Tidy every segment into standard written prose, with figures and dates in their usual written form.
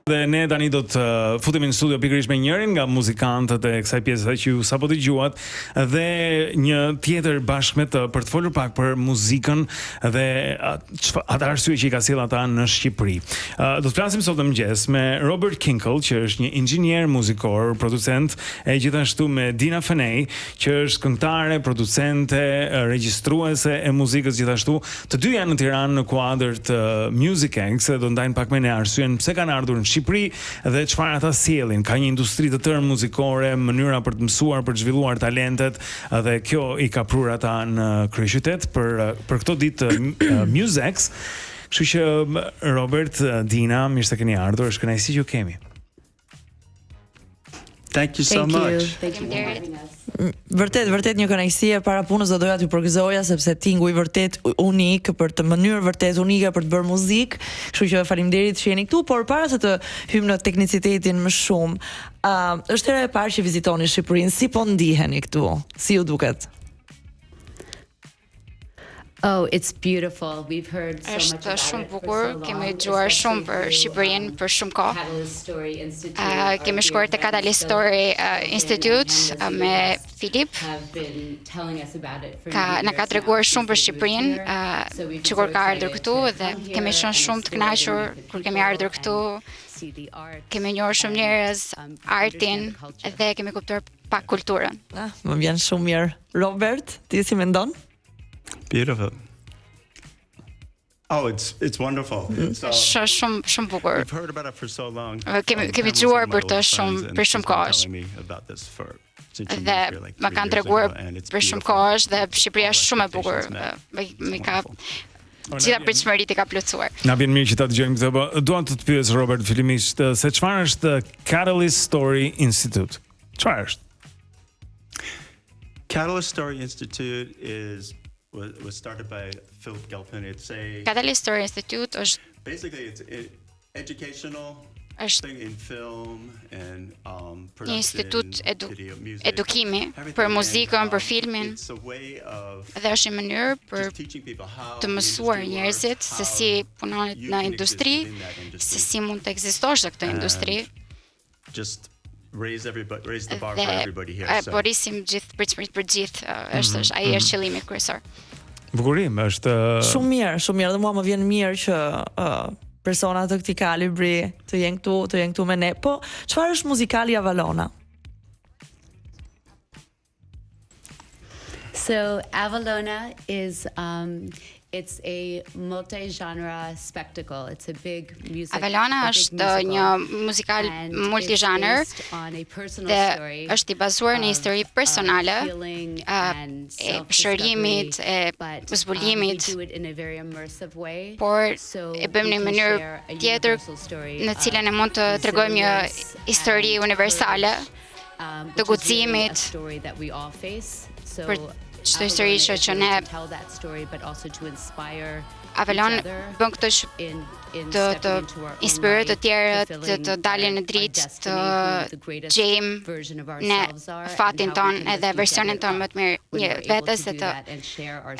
Dhe ne tani do të futemi në studio pikërisht me njërin nga muzikantët e kësaj pjese që ju sapo dëgjuat dhe një tjetër bashkë me të për të folur pak për muzikën dhe atë arsye që i ka sjellë ata në Shqipëri. Do të flasim sot mëngjes me Robert Kinkle, që është një inxhinier muzikor, producent, e gjithashtu me Dina Fenej, që është këngëtare, producente, regjistruese e muzikës gjithashtu. Të dy janë në Tiranë në kuadër të Music Anx, do ndajnë pak me ne arsyen pse kanë ardhur në Shqipëri dhe çfarë ata sjellin. Ka një industri të tërë muzikore, mënyra për të mësuar, për të zhvilluar talentet dhe kjo i ka prur ata në kryeqytet për këto ditë Musex. Kështu që Robert, Dina, mirë se keni ardhur, është kënaqësi që ju kemi. Thank you so much. Vërtet një kënaqësi e para punës do doja t'ju përgëzoja sepse tingu i vërtet unik për të mënyrë vërtet unike për të bërë muzikë. Kështu që faleminderit që jeni këtu, por para se të hyjmë në teknicitetin më shumë, është hera e parë që vizitoni Shqipërinë, si po ndiheni këtu? Si ju duket? Oh, it's beautiful. We've heard so much about it. Është shumë bukur, kemi dëgjuar shumë për Shqipërinë për shumë kohë. Kemi shkuar te Catalyst Story Institute me Filip. Na ka treguar shumë për Shqipërinë, që kur ka ardhur këtu dhe kemi qenë shumë të kënaqur kur kemi ardhur këtu. Kemi njohur shumë njerëz, artin dhe kemi kuptuar pak kulturën. Më vjen shumë mirë. Robert, ti si mendon? Beautiful. Oh, it's wonderful. Shumë bukur. We've heard about it for so long. Kemi dëgjuar për të për shumë kohë. Dhe më kanë treguar për shumë kohë dhe Shqipëria është shumë e bukur. Mi ka gjitha pritshmëritë i ka plotësuar. Na vjen mirë që ta dëgjojmë këtë, po dua të të pyes Robert fillimisht se çfarë është Catalyst Story Institute? Çfarë është? Catalyst Story Institute was started by Philip Gelfand. It's Catalyst Story Institute është basically it's educational thing in film and production. Një institut edukimi për muzikën, për filmin. Dhe është një mënyrë për të mësuar njerëzit se si punohet në industri, se si mund të ekzistosh në këtë industri. Just raise the bar for everybody here. Po rrisim gjithë pritshmëritë për gjithë, ai është qëllimi kryesor. Bukurim është shumë mirë dhe mua më vjen mirë që persona të këtij kalibri të jenë këtu me ne. Po çfarë është muzikali Avalona? So Avalona is it's a multi-genre spectacle. It's a big music. Avalona është një muzikal multi-genre dhe është i bazuar në histori personale, e shërimit, e zbulimit, por e bëjmë në një mënyrë tjetër në cilën e mund të tregojmë një histori universale të guximit për çdo histori që ne Avalon bën këtë të inspirojë të tjerë të dalin në dritë, të gjejmë në fatin ton edhe versionin ton më të mirë vetes dhe të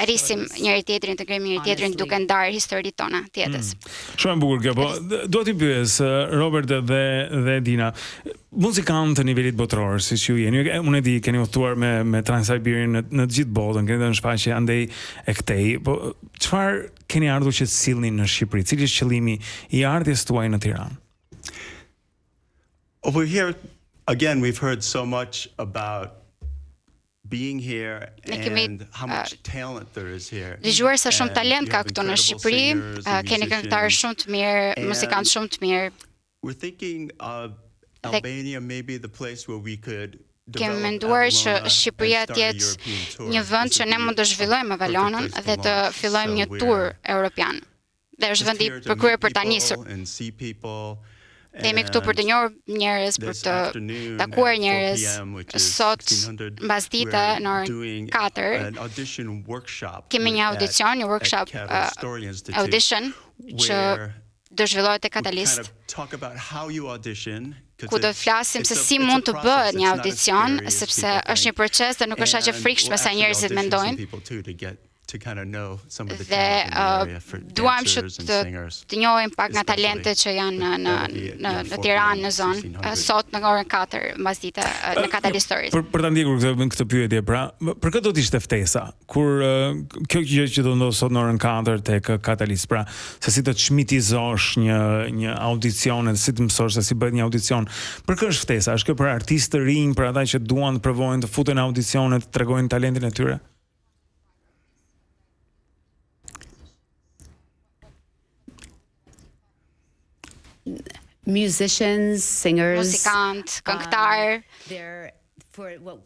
rrisim njëri tjetrin, të krijojmë njëri tjetrin duke ndarë historitë tona të jetës. Shumë e bukur kjo, po do t'i pyes Robert dhe Dina, muzikantë të nivelit botëror, siç ju jeni, unë e di keni udhëtuar me Trans-Siberian në të gjithë botën, keni dhënë shfaqje andej e këtej, po çfarë keni ardhur që të sillni në Shqipëri? Cili është qëllimi i ardhjes tuaj në Tiranë? Over here, again, we've heard so much about being here and how much talent there is here. Dëgjuar sa shumë talent ka këtu në Shqipëri, keni këngëtarë shumë të mirë, muzikantë shumë të mirë. We're thinking Albania may be the place where we could kemi menduar që Shqipëria të jetë një vend që ne mund të zhvillojmë Avalonën dhe të fillojmë një tur europian. Dhe është vendi i përkryer për ta nisur. Ne jemi këtu për të njohur njerëz, për të takuar njerëz. Sot mbasdite në orën 4 kemi një audicion, një workshop audition që do zhvillohet te Catalyst, ku do të flasim se si mund të bëhet një audicion, sepse është një proces dhe nuk është aq e frikshme sa njerëzit mendojnë. to kind of know some of the dhe talent in the area for duam që dancers and singers. të njohim pak nga talentet që janë në Tiranë në zonë sot në orën 4 mbasdite në Catalyst Stories. Për ta ndjekur këtë pyetje, pra, për këtë do të ishte ftesa kur kjo gjë që do ndodh sot në orën 4 tek Catalyst, pra, se si të çmitizosh një audicion, si të mësosh se si bëhet një audicion. Për kë është ftesa? Është kjo për artistë të rinj, për ata që duan të provojnë të futen në audicione, të tregojnë talentin e tyre? Musicians, singers, Muzikant, këngëtar. For what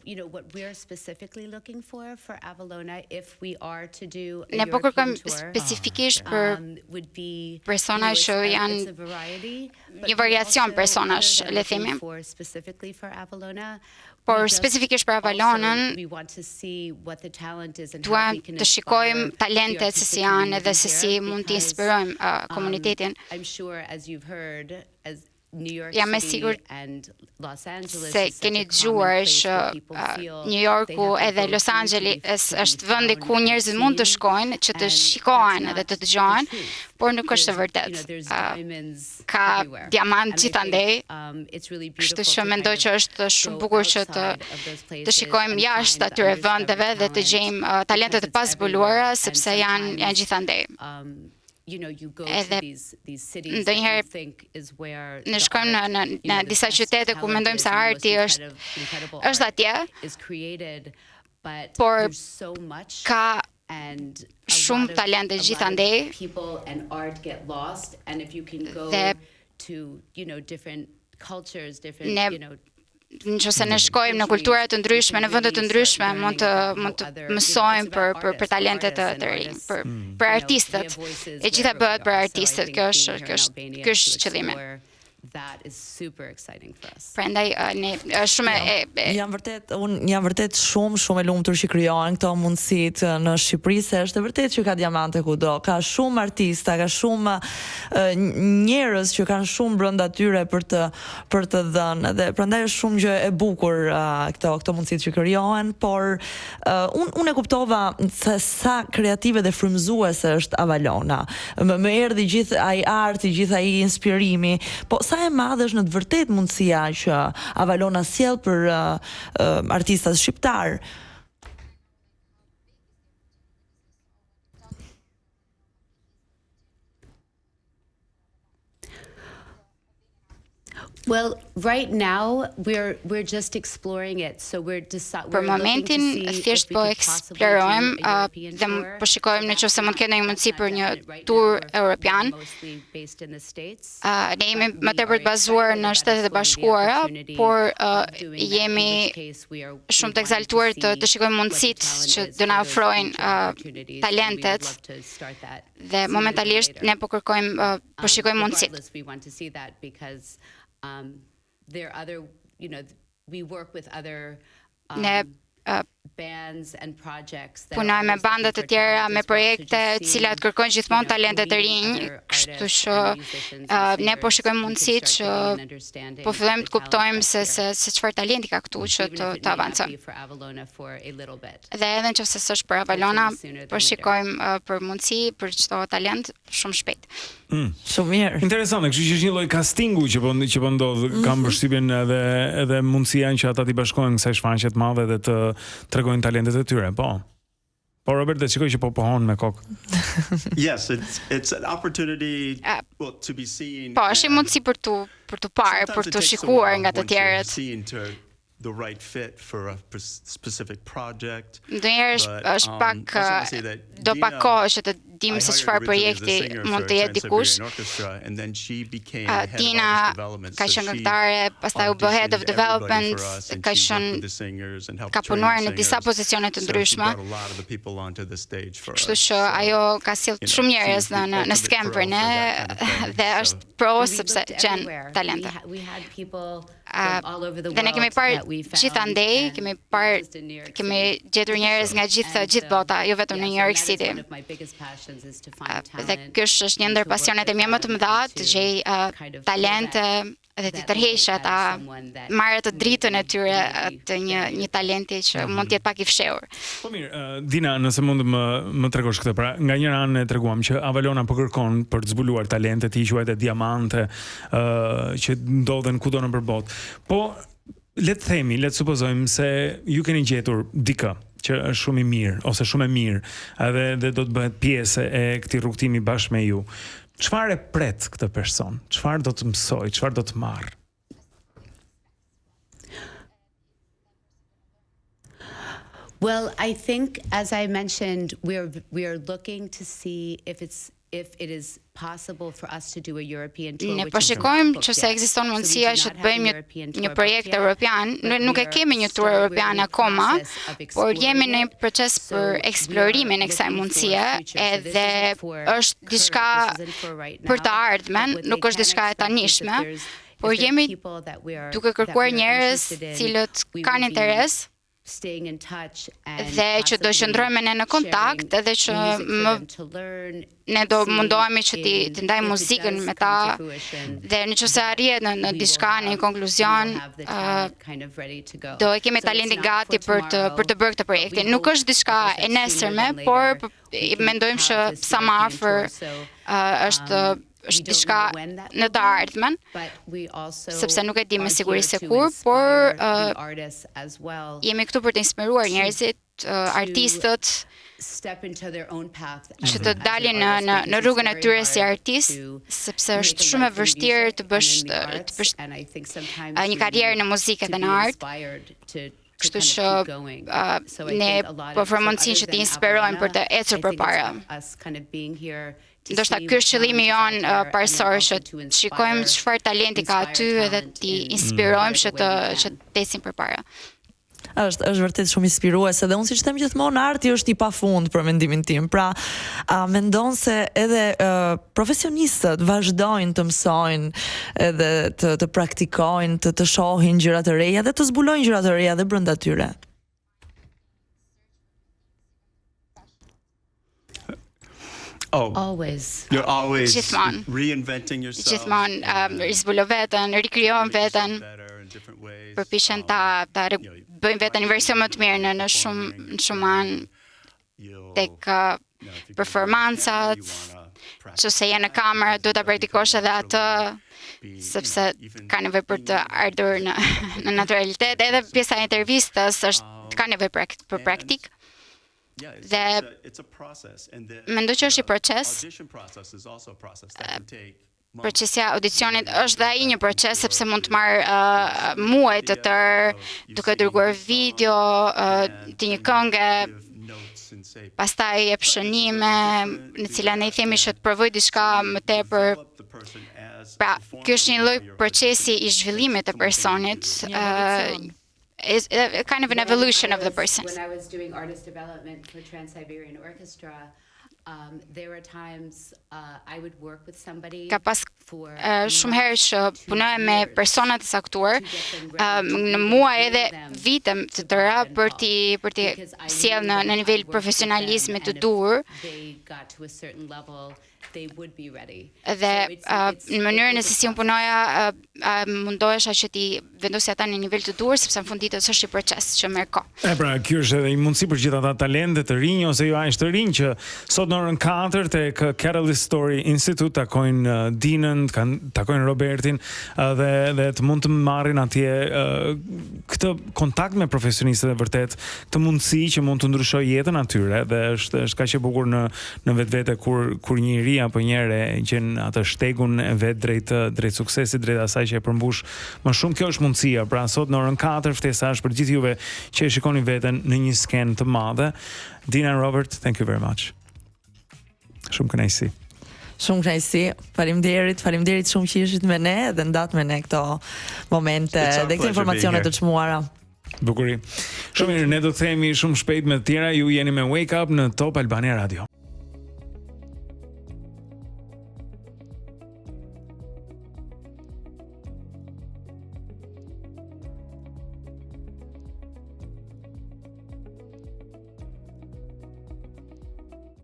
we're specifically looking for Avalona, if we are to do a Ne po European kërkojmë tour, specifikisht për would be persona që janë një variacion personash, le themi. Specifically for Avalona. Por specifikisht për Avalonën, duam të shikojmë talentet se si janë edhe se si mund të inspirojmë komunitetin. Jam e sigurt se keni dëgjuar që New Yorku edhe Los Angeles është vendi ku njerëzit mund të shkojnë që të shikojnë edhe të dëgjojnë, por nuk është e vërtetë. Ka diamant gjithandej, kështu që mendoj që është shumë bukur që të shikojmë jashtë atyre vendeve dhe të gjejmë talentet e pazbuluara sepse janë gjithandej. Edhe ndonjëherë ne shkojmë në disa qytete ku mendojmë se arti është atje, por ka shumë talente gjithandej dhe nëse ne shkojmë në kultura të ndryshme, në vende të ndryshme, mund të mësojmë për talentet të rinj, për artistët. E gjitha bëhet për artistët, kjo është qëllimi. That is super exciting for us. Prandaj ne shumë Unë jam vërtet shumë e lumtur që krijojnë këto mundësitë në Shqipëri, se është e vërtet që ka diamante kudo. Ka shumë artista, ka shumë njerëz që kanë shumë brenda tyre për të dhënë. Dhe prandaj është shumë gjë e bukur këto mundësitë që krijohen, por unë e kuptova se sa kreative dhe frymëzuese është Avalona. Më erdhi gjithë ai arti, gjithë ai inspirimi, po sa e madhe është në të vërtet mundësia që Avalona sjell për artistat shqiptar. Well, right now we're just exploring it. So për momentin thjesht po eksplorojmë dhe po shikojmë nëse mund të ketë një mundësi për një tur europian. Ne jemi më tepër të bazuar në Shtetet e Bashkuara, por jemi shumë të ekzaltuar të shikojmë mundësitë që do na ofrojnë talentet dhe momentalisht ne po kërkojmë po shikojmë mundësitë. There are other, we work with other bands and projects. Punojmë me banda të tjera, me projekte të cilat kërkojnë gjithmonë talente të rinj, kështu që ne po shikojmë mundësi që po fillojmë të kuptojmë se çfarë talenti ka këtu që të avancojmë. Dhe edhe nëse s'është për Avalona, po shikojmë për mundësi për çdo talent shumë shpejt. Shumë mirë. Interesante, kështu që është një lloj castingu që po ndodh, kam përshtypjen edhe mundësia që ata t'i bashkojnë kësaj shfaqje të madhe dhe të tregojnë talentet e tyre, po. Po Robert, shikoj që po pohon me kokë. Yes, it's an opportunity to be seen. Po, është një mundësi për të parë, për të shikuar nga të tjerët. The right fit for a specific project. Ndonjëherë është pak do pak kohë që të dim se çfarë projekti mund të jetë dikush. Tina ka qenë këngëtare, pastaj u bë head of development, ka punuar në disa pozicione të ndryshme. Kështu që ajo ka sjellë shumë njerëz në skem për ne dhe është pro sepse gjen talente. Dhe ne kemi parë gjithandej, kemi gjetur njerëz nga gjithë bota, jo vetëm në New York City. Dhe kjo është një ndër pasionet e mia më të mëdha, të gjej talente dhe të tërheqë ata, marrë të dritën e tyre të një talenti që mund të jetë pak i fshehur. Po mirë, Dina, nëse mund më tregosh këtë, pra nga një anë e treguam që Avalona po kërkon për të zbuluar talentet i quajtë diamante që ndodhen kudo nëpër botë. Po le të themi, le të supozojmë se ju keni gjetur dikë që është shumë i mirë ose shumë e mirë, edhe do të bëhet pjesë e këtij rrugtimi bashkë me ju. Çfarë e pret këtë person? Çfarë do të mësoj? Çfarë do të marr? Well, I think, as I mentioned, we are looking to see if it is possible for us to do a European tour. Ne po shikojmë që se ekziston mundësia që të bëjmë një projekt europian. Nuk e kemi një tur europian akoma, por jemi në një proces për eksplorimin e kësaj mundësie, edhe është diçka për të ardhmen, nuk është diçka e tanishme, por jemi duke kërkuar njerëz cilët kanë interes dhe që do qëndrojmë ne në kontakt edhe që ne do mundohemi që të ndajmë muzikën me ta dhe nëse arrihet në diçka, në një konkluzion, do e kemi talentin gati për të bërë këtë projektin. Nuk është diçka e nesërme, por mendojmë që sa më afër është diçka në të ardhmen, sepse nuk e di me siguri se kur, por jemi këtu për të inspiruar njerëzit, artistët, që të dalin në rrugën e tyre si artist, sepse është shumë e vështirë të bësh një karrierë në muzikë dhe në art. Kështu që ne po mundësinë që të inspirojmë për të ecur përpara. Ndoshta ky është qëllimi jon parësor, që shikojmë çfarë talenti ka aty edhe t'i inspirojmë që të ecin përpara. Është vërtet shumë inspiruese dhe unë siç them gjithmonë, arti është i pafund për mendimin tim. Pra, mendon se edhe profesionistët vazhdojnë të mësojnë edhe të praktikojnë, të shohin gjëra të reja dhe të zbulojnë gjëra të reja dhe brenda tyre. Oh, always. You're always Gjithmonë. Reinventing yourself. Gjithmonë rizbulon veten, rikrijon veten, përpiqen ta bëjnë veten një version më të mirë në shumë anë, tek performancat, që se je në kamerë, duhet ta praktikosh edhe atë, sepse ka nevojë për të ardhur në naturalitet, edhe pjesa e intervistës ka nevojë për praktik. Dhe mendoj që është i proces. Procesi i audicionit është dhe ai një proces, sepse mund të marrë muaj të tërë duke dërguar video të një këngë, pastaj jep shënime, në cilat ne i themi që të provoj diçka më tepër. Pra, ky është një lloj procesi i zhvillimit të personit. Is a kind of an evolution of the person. When I was doing artist development for Trans-Siberian Orchestra, there were times I would work with somebody. Ka pas shumë herë që punoja me persona të caktuar, në muaj edhe vite të tëra për t'i sjellë në nivel profesionalizmi të duhur. Dhe në mënyrën e se si unë punoja, mundohesha që ti vendosja ata në nivel të duhur, sepse në fund ditës është i proces që merr kohë. Pra, kjo është edhe një mundësi për gjithë ata talente të rinj ose jo aq të rinj që sot në orën 4 tek Catalyst Story Institute takojnë Dinën, takojnë Robertin dhe të mund të marrin atje këtë kontakt me profesionistët e vërtet, këtë mundësi që mund të ndryshojë jetën atyre dhe është kaq e bukur në vetvete kur një ri apo njëre gjen atë shtegun e vet drejt suksesit, drejt asaj që e përmbush më shumë. Kjo është mundësia. Pra sot në orën 4 ftesa është për gjithë juve që e shikoni veten në një skenë të madhe. Dina and Robert, thank you very much. Shumë kënaqësi. Shumë kënaqësi. Faleminderit shumë që ishit me ne dhe ndat me ne këto momente dhe këto informacione të çmuara. Bukuri. Shumë mirë, ne do të themi shumë shpejt me të tjera. Ju jeni me Wake Up në Top Albania Radio.